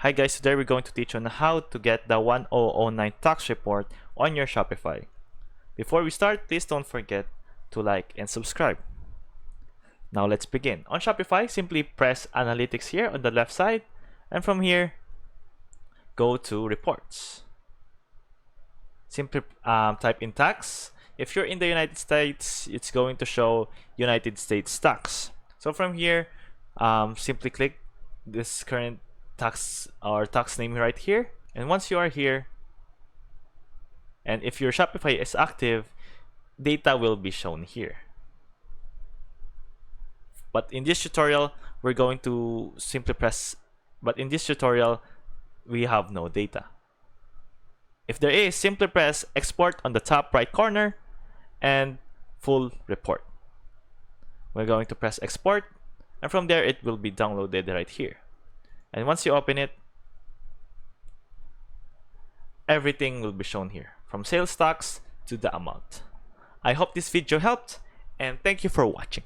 Hi guys, today we're going to teach on how to get the 1009 tax report on your Shopify. Before we start, please don't forget to like and subscribe. Now let's begin. On Shopify, simply press Analytics here on the left side, and from here, go to Reports. Simply type in tax. If you're in the United States, it's going to show United States tax. So from here, simply click this current tax or tax name right here, and once you are here, and if your Shopify is active, data will be shown here. But in this tutorial we have no data. If there is, simply press export on the top right corner and full report. We're going to press export, and from there it will be downloaded right here. And once you open it, everything will be shown here, from sales tax to the amount. I hope this video helped, and thank you for watching.